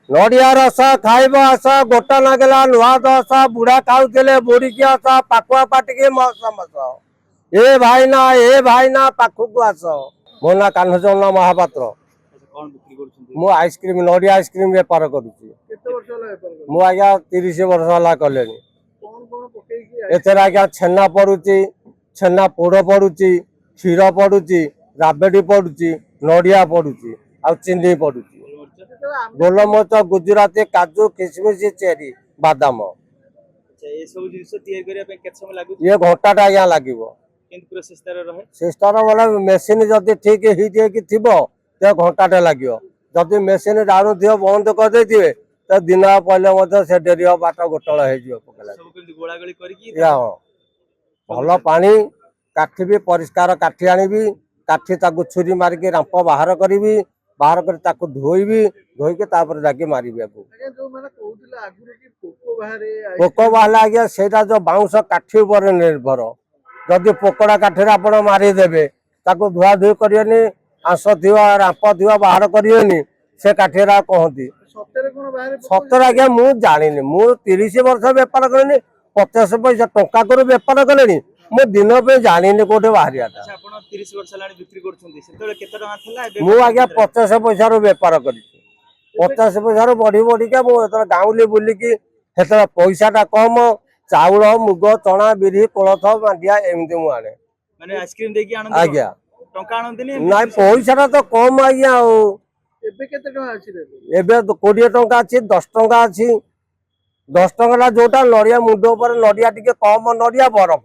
नड़िया रस खाइब आस गोटा नागला नुआ दस बुढ़ा खाऊले बुड़ी की आस पाकुआ पाटिकी मस मस ए भाईना पाखक आस मो ना कान्हचरण महापात्र मु आइसक्रीम नड़िया आइसक्रीम बेपार करुच्ची मु आज्ञा 30 वर्ष है कले एथर आज्ञा छेना पड़ुची छेना पोड़ पड़ुची क्षीर पड़ुची राबेडी पड़ुची नड़िया पड़ुची आ चिनी पड़ुची गोलमरिच गुजराती काजू किशमिश चेरी बादाम ये घंटा आज्ञा लगे सिस्टर वाला मेसीन जदि ठीक हिट थो घंटा लगे जदि मेसीन डाणु थी बंद कर दे तो दिन पहले से डेरी बाट गोटल भल पा काठी भी परिष्कार काठी आनी काठी छुरी मारिक रांप बाहर करी बाहर कर धोईबी धोईके जाके मारि पोक बाहर आज्ञा से जो बाउंस काठी उपर निर्भर जदि पोकड़ा काठी आप मारिदेवे धुआ धुई करनी आंस थी रांप थी बाहर करनी से काठी कहती सतर आज्ञा मु जानी मु 30 वर्ष बेपार करें 50 पैसा टंका कर बेपार कले मु दिन पे जानी कोटे बाहर मु आज्ञा 50 पैसा बेपार कर 50 पैसा बढ़ी बढ़िका मुझे गाँवली बुलिकी पैसा कम चाउल मुग चना बिरी कोलथ मांडिया एमती मुझे आज्ञा ना पैसा तो कम आज्ञा एबे 20 टंका अच्छी 10 टंका अच्छी 10 टंका जोटा नड़िया मुंड पर नड़िया टिके कम नड़िया बरफ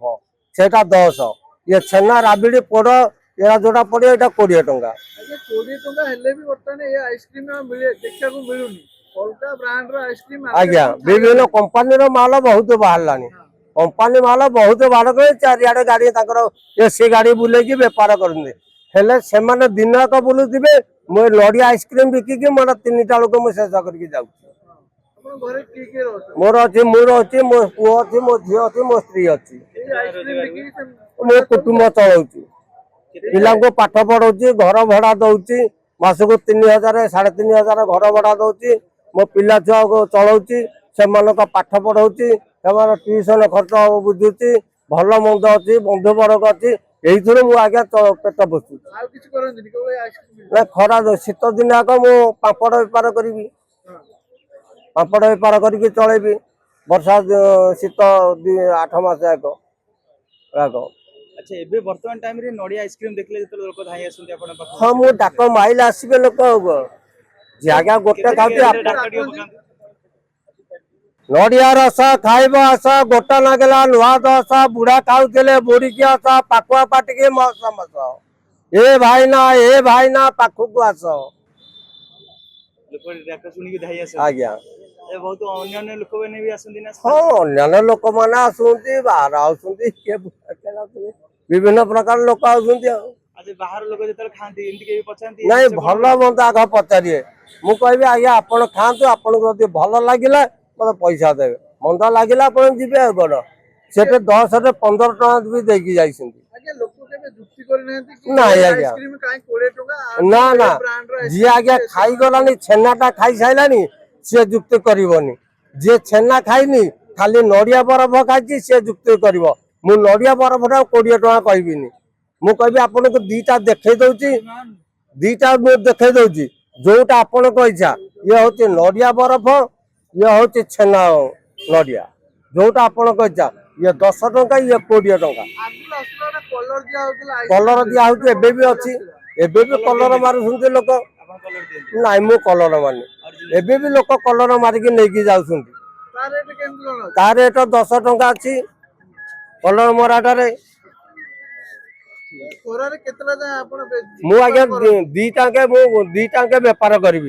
सेटा 10 ये छेना राबिड़ी पोड़ या जोटा पड़े ये 20 टंका आज्ञा विभिन्न कंपानी माल बहुत बाहर कंपानी माल बहुत बाहर कर चारिआडे गाड़ी एसी गाड़ी बुले बेपार करें से दिन बुलुवे मो नड़िया आइसक्रीम बिकिकी मोर 3टा लोक शेष करके जाऊँ मोर अच्छी मोर अच्छी मो पुओ अच्छी मो झी अच्छी मो स्त्री अच्छी मो कुटुंब चलाऊँ पिला पाठ पढ़ाऊँ घर भड़ा दौची मासक 3000 3500 घर भड़ा दौची मो पिला छुआ को चलाऊँ से पाठ पढ़ाऊँ से ट्यूशन खर्च बुझुची भल मंद अच्छी बंधु वर्ग अच्छी यही मु आज्ञा पेट बसु खरा शीत दिन आग मु पापड़ बेपार करी पापड़ बेपार करके चलेबी वर्षा शीत 8 मास आग अच्छा एबे वर्तमान टाइम रे नड़िया आइसक्रीम देखले जते लोक धाई आसुंती आपन पाख हां मु डाक माइल आसीबे लोक जे आज्ञा गोटे खाती नड़िया रस खाइब आस गोटा नागला नुआ दस बुढ़ा खाऊले बुड़ी की आस पाकुआ पाटिकी मस मस ए भाईना पाखक आस आज्ञा बहुत अन्य लोक मैंने भी आसुंती ना हाँ अन्य लोक मैंने आसुंती बाहर आसुंती विभिन्न प्रकार लोक आसुंती बाहर लोक जो खाती एमती पचाती नहीं भल मंद आग पचारे मु कहि आज्ञा आपण खातु आपन भल लगे मत पैसा देवे मंद लगे आप कौन से 10 रे 15 टका भी देकी जाइछंती ना ना जी आज्ञा खाई गलानी छेनाटा खाई साइलानी सी जुक्ति करनी जी छेना खाइनी खाली नड़िया बरफ खाई सी जुक्ति कर मु नड़िया बरफटा 20 टका कहबिनी मु कहि आपन को दीटा देखै दउची दीटा देखै दउची जोटा आपन को इच्छा ये होची नड़िया बरफ ये होची छेना नड़िया जोटा आपन को इच्छा ये 10 टका ये 20 टका कलर दिया होती एबे भी अच्छी एबे भी कलर मारुछंती लोक नाइ मु कलर माने एबे भी लोक कलर मारिक नहीं जाउछंती ता रेट 10 टका अच्छी कलर मराटारे मु आज्ञा 2 टाके बेपार करी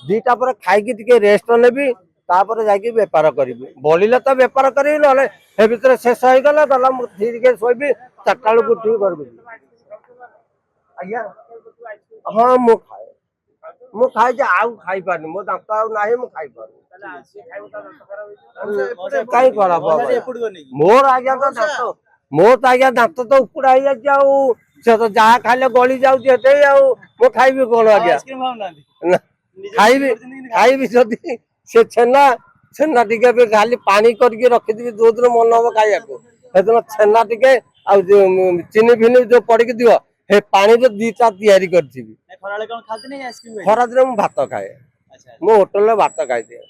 2टा पर खाई टिके रेस्ट नेबी तापर जाके बेपार करी बलिले तो बेपार करी ना हे भितर शेष हो गला गला मु ठीक सोईबी 4टा बेलू ठीक करबी आज्ञा हाँ मु खाई जे आउ खाई पानी मो दांत आउ नाही मु खाई पानी कहीं खराब मोर आज्ञा तो दांत मोर तो आज्ञा दांत तो उपड़ा ही जाऊ से तो जहाँ खाइले गली जाऊँ मु खाइबी कौन आज्ञा ଖାଇବି ଖାଇବି ଯଦି ସେ ଛେନା ଛେନା ଟିକେ ବି ଖାଲି ପାଣି କରିକି ରଖିଥିବି ଯୋଉଦିନ ମନ ହବ ଖାଇବାକୁ ସେଦିନ ଛେନା ଟିକେ ଆଉ ଚିନି ଫିନି ଯୋଉ ପଡିକି ଦିଅ ସେ ପାଣିରେ ଦିଟା ତିଆରି କରିଥିବି। ଖରାବେଳେ କଣ ଖାଆନ୍ତି ନା ଆଇସ୍କ୍ରିମ? ଖରାଦିନେ ମୁଁ ଭାତ ଖାଏ, ଆଚ୍ଛା ମୁଁ ହୋଟେଲରେ ଭାତ ଖାଇଦିଏ।